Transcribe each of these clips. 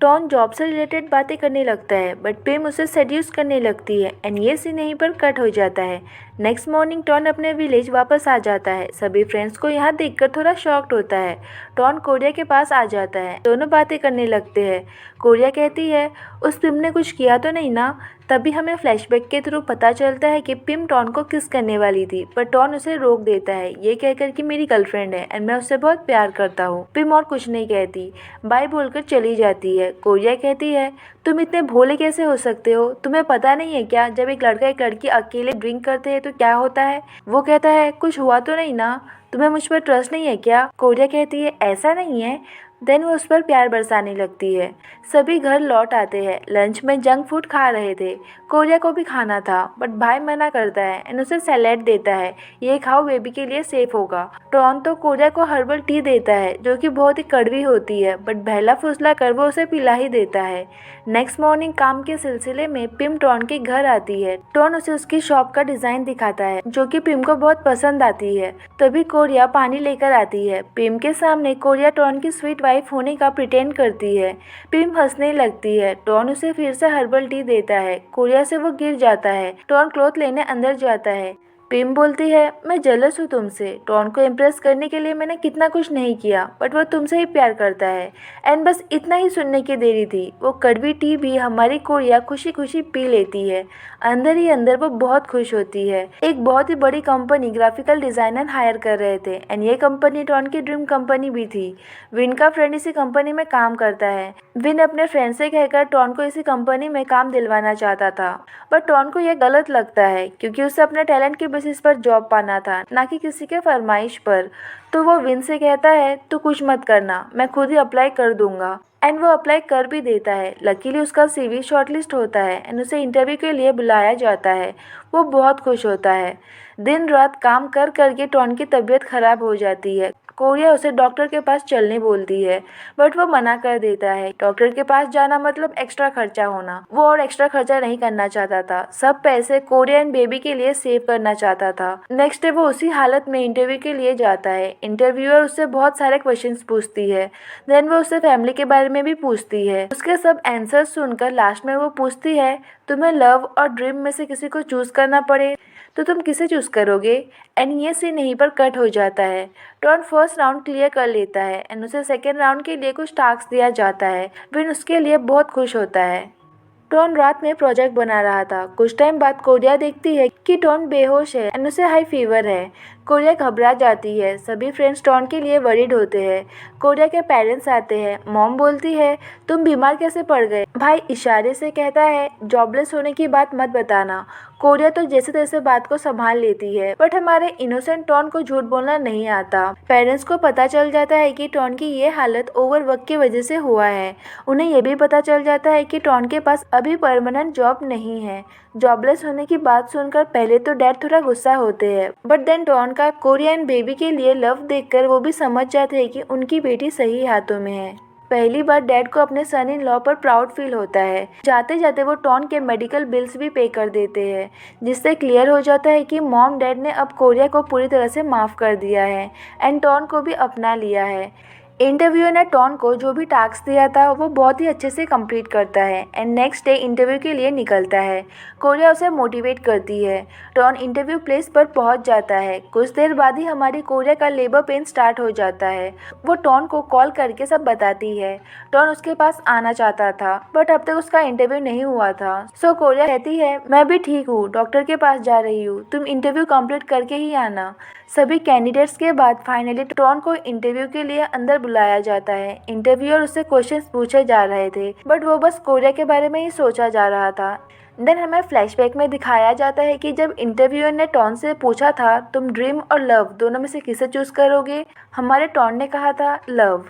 Ton job से related बातें करने लगता है बट पिम उसे सेड्यूस करने लगती है एंड ये सीन यहीं पर कट हो जाता है। नेक्स्ट मॉर्निंग टॉन अपने विलेज वापस आ जाता है। सभी फ्रेंड्स को यहाँ देखकर थोड़ा शॉक्ड होता है। टॉन कोरिया के पास आ जाता है, दोनों बातें करने लगते हैं। कोरिया कहती है उस पिम ने कुछ किया तो नहीं ना। तभी हमें फ्लैशबैक के थ्रू पता चलता है कि पिम टॉन को किस करने वाली थी पर टॉन उसे रोक देता है ये कहकर कि मेरी गर्लफ्रेंड है एंड मैं उससे बहुत प्यार करता हूँ। पिम और कुछ नहीं कहती, बाय बोलकर चली जाती है। कोरिया कहती है तुम इतने भोले कैसे हो सकते हो, तुम्हें पता नहीं है क्या जब एक लड़का एक लड़की अकेले ड्रिंक करते हैं तो क्या होता है। वो कहता है कुछ हुआ तो नहीं ना, तुम्हें मुझ पर ट्रस्ट नहीं है क्या। कोरिया कहती है ऐसा नहीं है। देन वो उस पर प्यार बरसाने लगती है। सभी घर लौट आते हैं। लंच में जंक फूड खा रहे थे। कोरिया को भी खाना था बट भाई मना करता है एंड उसे सैलेड देता है, ये खाओ बेबी के लिए सेफ होगा। टॉन तो कोरिया को हर्बल टी देता है जो कि बहुत ही कड़वी होती है बट बहला फुसला कर वो उसे पिला ही देता है। नेक्स्ट मॉर्निंग काम के सिलसिले में पिम टॉन के घर आती है। टॉन उसे उसकी शॉप का डिजाइन दिखाता है जो कि पिम को बहुत पसंद आती है। तभी कोरिया पानी लेकर आती है। पिम के सामने कोरिया टॉन की स्वीट वाइफ होने का प्रिटेंड करती है। पिम हंसने लगती है। टॉन उसे फिर से हर्बल टी देता है। कोरिया से वो गिर जाता है। टॉन क्लॉथ लेने अंदर जाता है। पिम बोलती है मैं जेलस हूँ तुमसे। टॉन को इम्प्रेस करने के लिए मैंने कितना कुछ नहीं किया बट वो तुमसे ही प्यार करता है एंड बस इतना ही सुनने की देरी थी। वो कड़वी टी भी हमारी कोरिया खुशी खुशी पी लेती है। अंदर ही अंदर वो बहुत खुश होती है। एक बहुत ही बड़ी कंपनी ग्राफिकल डिजाइनर हायर कर रहे थे एंड ये कंपनी टॉन की ड्रीम कंपनी भी थी। विन का फ्रेंड इसी कंपनी में काम करता है। विन अपने फ्रेंड से कहकर टॉन को इसी कंपनी में काम दिलवाना चाहता था बट टॉन को यह गलत लगता है क्योंकि उसे अपने टैलेंट के बेसिस पर जॉब पाना था, ना कि किसी के फरमाइश पर। तो वो विन से कहता है तू कुछ मत करना, मैं खुद ही अप्लाई कर दूंगा एंड वो अप्लाई कर भी देता है। लकीली उसका सीवी शॉर्टलिस्ट होता है एंड उसे इंटरव्यू के लिए बुलाया जाता है। वो बहुत खुश होता है। दिन रात काम कर करके टॉन की तबीयत खराब हो जाती है। कोरिया उसे डॉक्टर के पास चलने बोलती है बट वो मना कर देता है। डॉक्टर के पास जाना मतलब एक्स्ट्रा खर्चा होना। वो और एक्स्ट्रा खर्चा नहीं करना चाहता था। सब पैसे कोरिया एंड बेबी के लिए सेव करना चाहता था। नेक्स्ट डे वो उसी हालत में इंटरव्यू के लिए जाता है। इंटरव्यूअर उससे बहुत सारे क्वेश्चंस पूछती है। देन वो उससे फैमिली के बारे में भी पूछती है। उसके सब आंसर्स सुनकर लास्ट में वो पूछती है तुम्हें लव और ड्रीम में से किसी को चूज करना पड़े तो तुम किसे चूज करोगे। एंड ये सीन यहीं पर कट हो जाता है। टॉन फर्स्ट राउंड क्लियर कर लेता है एंड उसे सेकेंड राउंड के लिए कुछ टास्क दिया जाता है। विन उसके लिए बहुत खुश होता है। टॉन रात में प्रोजेक्ट बना रहा था। कुछ टाइम बाद कोरिया देखती है कि टॉन बेहोश है एंड उसे हाई फीवर है। कोरिया घबरा जाती है। सभी फ्रेंड्स टॉन के लिए वरीड होते हैं। कोरिया के पेरेंट्स आते हैं। मॉम बोलती है तुम बीमार कैसे पड़ गए। भाई इशारे से कहता है जॉबलेस होने की बात मत बताना। कोरिया तो जैसे तैसे बात को संभाल लेती है बट हमारे इनोसेंट टॉन को झूठ बोलना नहीं आता। पेरेंट्स को पता चल जाता है कि टॉन की ये हालत ओवरवर्क की वजह से हुआ है। उन्हें यह भी पता चल जाता है कि टॉन के पास अभी परमानेंट जॉब नहीं है। जॉबलेस होने की बात सुनकर पहले तो डैड थोड़ा गुस्सा होते हैं बट देन टॉन का कोरिया एंड बेबी के लिए लव देखकर वो भी समझ जाते हैं कि उनकी बेटी सही हाथों में है। पहली बार डैड को अपने सन इन लॉ पर प्राउड फील होता है। जाते जाते वो टॉन के मेडिकल बिल्स भी पे कर देते हैं जिससे क्लियर हो जाता है कि मॉम डैड ने अब कोरिया को पूरी तरह से माफ़ कर दिया है एंड टॉन को भी अपना लिया है। इंटरव्यूअर ने टॉन को जो भी टास्क दिया था वो बहुत ही अच्छे से कंप्लीट करता है एंड नेक्स्ट डे इंटरव्यू के लिए निकलता है। कोरिया उसे मोटिवेट करती है। टॉन इंटरव्यू प्लेस पर पहुंच जाता है। कुछ देर बाद ही हमारी कोरिया का लेबर पेन स्टार्ट हो जाता है। वो टॉन को कॉल करके सब बताती है। टॉन उसके पास आना चाहता था बट अब तक उसका इंटरव्यू नहीं हुआ था। सो कोरिया कहती है मैं भी ठीक हूँ, डॉक्टर के पास जा रही हूँ, तुम इंटरव्यू कंप्लीट करके ही आना। सभी कैंडिडेट्स के बाद फाइनली टॉन को इंटरव्यू के लिए अंदर बुलाया जाता है। इंटरव्यूअर उससे क्वेश्चंस पूछे जा रहे थे बट वो बस कोरिया के बारे में ही सोचा जा रहा था। देन हमें फ्लैशबैक में दिखाया जाता है कि जब इंटरव्यूअर ने टॉन से पूछा था तुम ड्रीम और लव दोनों में से किसे चूज करोगे, हमारे टॉन ने कहा था लव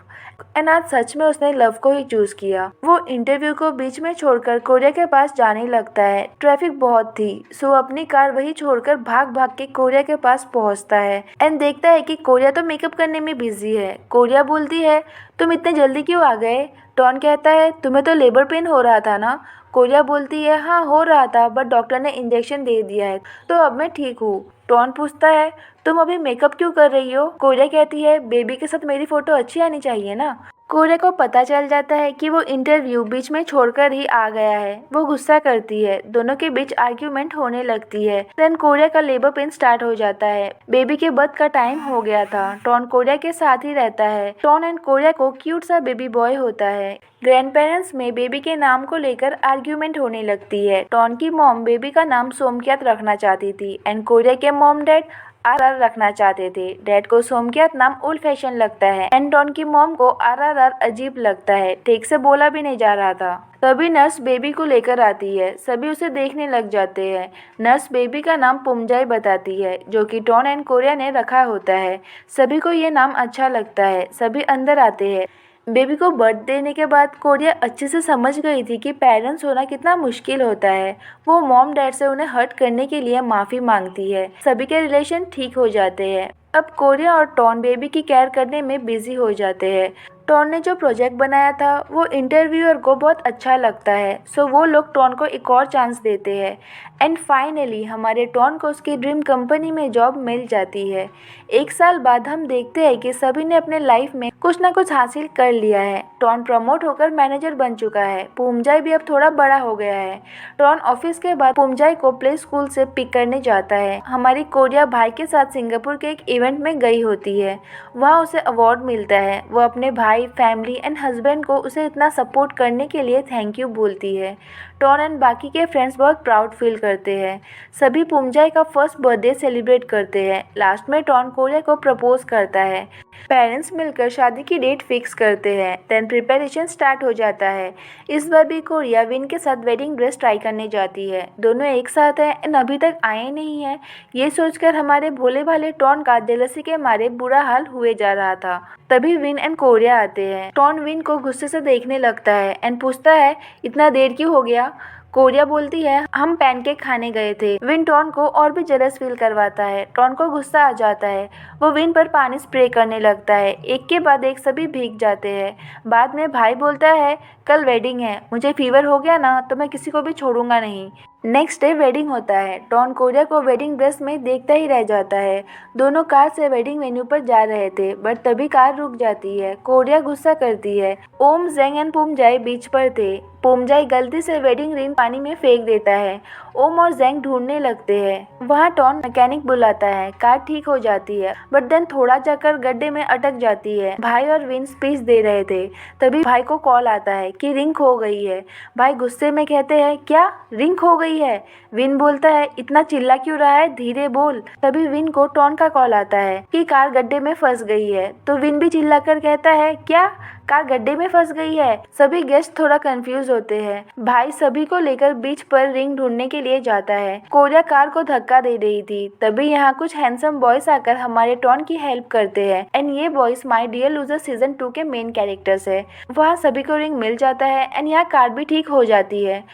एंड आज सच में उसने लव को ही चूज किया। वो इंटरव्यू को बीच में छोड़कर कोरिया के पास जाने लगता है। ट्रैफिक बहुत थी सो अपनी कार वही छोड़कर भाग भाग के कोरिया के पास पहुंचता है एंड देखता है कि कोरिया तो मेकअप करने में बिजी है। कोरिया बोलती है तुम इतने जल्दी क्यों आ गए। टॉन कहता है तुम्हें तो लेबर पेन हो रहा था ना। कोरिया बोलती है हाँ हो रहा था बट डॉक्टर ने इंजेक्शन दे दिया है तो अब मैं ठीक हूँ। टॉन पूछता है तुम अभी मेकअप क्यों कर रही हो। कोरिया कहती है बेबी के साथ मेरी फोटो अच्छी आनी चाहिए ना। कोरिया को पता चल जाता है कि वो इंटरव्यू बीच में छोड़कर ही आ गया है। वो गुस्सा करती है, दोनों के बीच आर्ग्यूमेंट होने लगती है। देन कोरिया का लेबर पेन स्टार्ट हो जाता है। बेबी के बर्थ का टाइम हो गया था। टॉन कोरिया के साथ ही रहता है। टॉन एंड कोरिया को क्यूट सा बेबी बॉय होता है। ग्रैंड पेरेंट्स में बेबी के नाम को लेकर आर्ग्यूमेंट होने लगती है। टॉन की मॉम बेबी का नाम सोमक्यात रखना चाहती थी एंड कोरिया के मॉम डैड आर रखना चाहते थे। डैड को सोमक्यात नाम ओल्ड फैशन लगता है एंड टॉन की मॉम को आर अजीब लगता है। ठीक से बोला भी नहीं जा रहा था। तभी नर्स बेबी को लेकर आती है। सभी उसे देखने लग जाते हैं। नर्स बेबी का नाम पुमजाई बताती है, जो कि टॉन एंड कोरिया ने रखा होता है। सभी को ये नाम अच्छा लगता है। सभी अंदर आते हैं। बेबी को बर्थ देने के बाद कोरिया अच्छे से समझ गई थी कि पेरेंट्स होना कितना मुश्किल होता है। वो मॉम डैड से उन्हें हर्ट करने के लिए माफ़ी मांगती है। सभी के रिलेशन ठीक हो जाते हैं। अब कोरिया और टॉन बेबी की केयर करने में बिजी हो जाते हैं। टॉन ने जो प्रोजेक्ट बनाया था वो इंटरव्यूअर को बहुत अच्छा लगता है, सो वो लोग टॉन को एक और चांस देते हैं एंड फाइनली हमारे टॉन को उसकी ड्रीम कंपनी में जॉब मिल जाती है। 1 साल बाद हम देखते हैं कि सभी ने अपने लाइफ में कुछ ना कुछ हासिल कर लिया है। टॉन प्रमोट होकर मैनेजर बन चुका है। पुमजाई भी अब थोड़ा बड़ा हो गया है। टॉन ऑफिस के बाद पुमजाई को प्ले स्कूल से पिक करने जाता है। हमारी कोरिया भाई के साथ सिंगापुर के एक इवेंट में गई होती है। वहाँ उसे अवार्ड मिलता है। वो अपने भाई, फैमिली एंड हस्बैंड को उसे इतना सपोर्ट करने के लिए थैंक यू बोलती है। टॉन एंड बाकी के फ्रेंड्स बहुत प्राउड फील करते हैं। सभी पुमजाई का फर्स्ट बर्थडे सेलिब्रेट करते हैं। लास्ट में टॉन कोरिया को प्रपोज करता है। पेरेंट्स मिलकर शादी की डेट फिक्स करते हैं। देन प्रिपरेशन स्टार्ट हो जाता है। इस बार भी कोरिया विन के साथ वेडिंग ड्रेस ट्राई करने जाती है। दोनों एक साथ हैं एंड अभी तक आए नहीं हैं। ये सोचकर हमारे भोले भाले टॉन का जेलसी के मारे बुरा हाल हुए जा रहा था। तभी विन एंड कोरिया आते हैं। टॉन विन को गुस्से से देखने लगता है एंड पूछता है, इतना देर क्यों हो गया? कोरिया बोलती है, हम पैनकेक खाने गए थे। विन टॉन को और भी जेलस फील करवाता है। टॉन को गुस्सा आ जाता है। वो विन पर पानी स्प्रे करने लगता है। एक के बाद एक सभी भीग जाते हैं। बाद में भाई बोलता है, कल वेडिंग है, मुझे फीवर हो गया ना तो मैं किसी को भी छोड़ूंगा नहीं। नेक्स्ट डे वेडिंग होता है। टॉन कोरिया को वेडिंग ड्रेस में देखता ही रह जाता है। दोनों कार से वेडिंग वेन्यू पर जा रहे थे बट तभी कार रुक जाती है। कोरिया गुस्सा करती है। ओम, जेंग एंड पुमजाई बीच पर थे। पुमजाई गलती से वेडिंग रिंग पानी में फेंक देता है। ओम और जेंग ढूंढने लगते हैं। वहाँ टॉन मैकेनिक बुलाता है। कार ठीक हो जाती है बट देन थोड़ा जाकर गड्ढे में अटक जाती है। भाई और विन स्पीच दे रहे थे। तभी भाई को कॉल आता है कि रिंग खो गई है। भाई गुस्से में कहते हैं, क्या रिंग खो गई है? विन बोलता है, इतना चिल्ला क्यों रहा है, धीरे बोल। तभी विन को टॉन का कॉल आता है कि कार गड्ढे में फंस गई है। तो विन भी चिल्लाकर कहता है, क्या कार गड्ढे में फंस गई है? सभी गेस्ट थोड़ा कंफ्यूज होते हैं। भाई सभी को लेकर बीच पर रिंग ढूंढने के लिए जाता है। कोरिया कार को धक्का दे रही थी। तभी यहाँ कुछ हैंडसम बॉयज आकर हमारे टॉन की हेल्प करते हैं एंड ये boys my dear loser season 2 के मेन कैरेक्टर्स है। वहाँ सभी को रिंग मिल जाता है एंड यहाँ कार भी ठीक हो जाती है।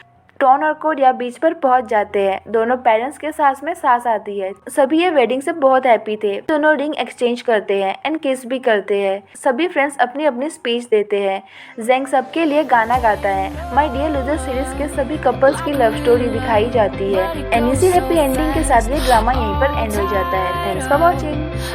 टॉन और कोरिया बीच पर पहुंच जाते हैं। दोनों पेरेंट्स के साथ में सास आती है। सभी ये वेडिंग से बहुत हैप्पी थे। दोनों रिंग एक्सचेंज करते हैं एंड किस भी करते हैं। सभी फ्रेंड्स अपनी अपनी स्पीच देते हैं। जेंग सबके लिए गाना गाता है। माय डियर लूजर सीरीज के सभी कपल्स की लव स्टोरी दिखाई जाती है एंड इसी हैप्पी एंडिंग के साथ ये ड्रामा यहीं पर एंड हो जाता है। Thanks for watching.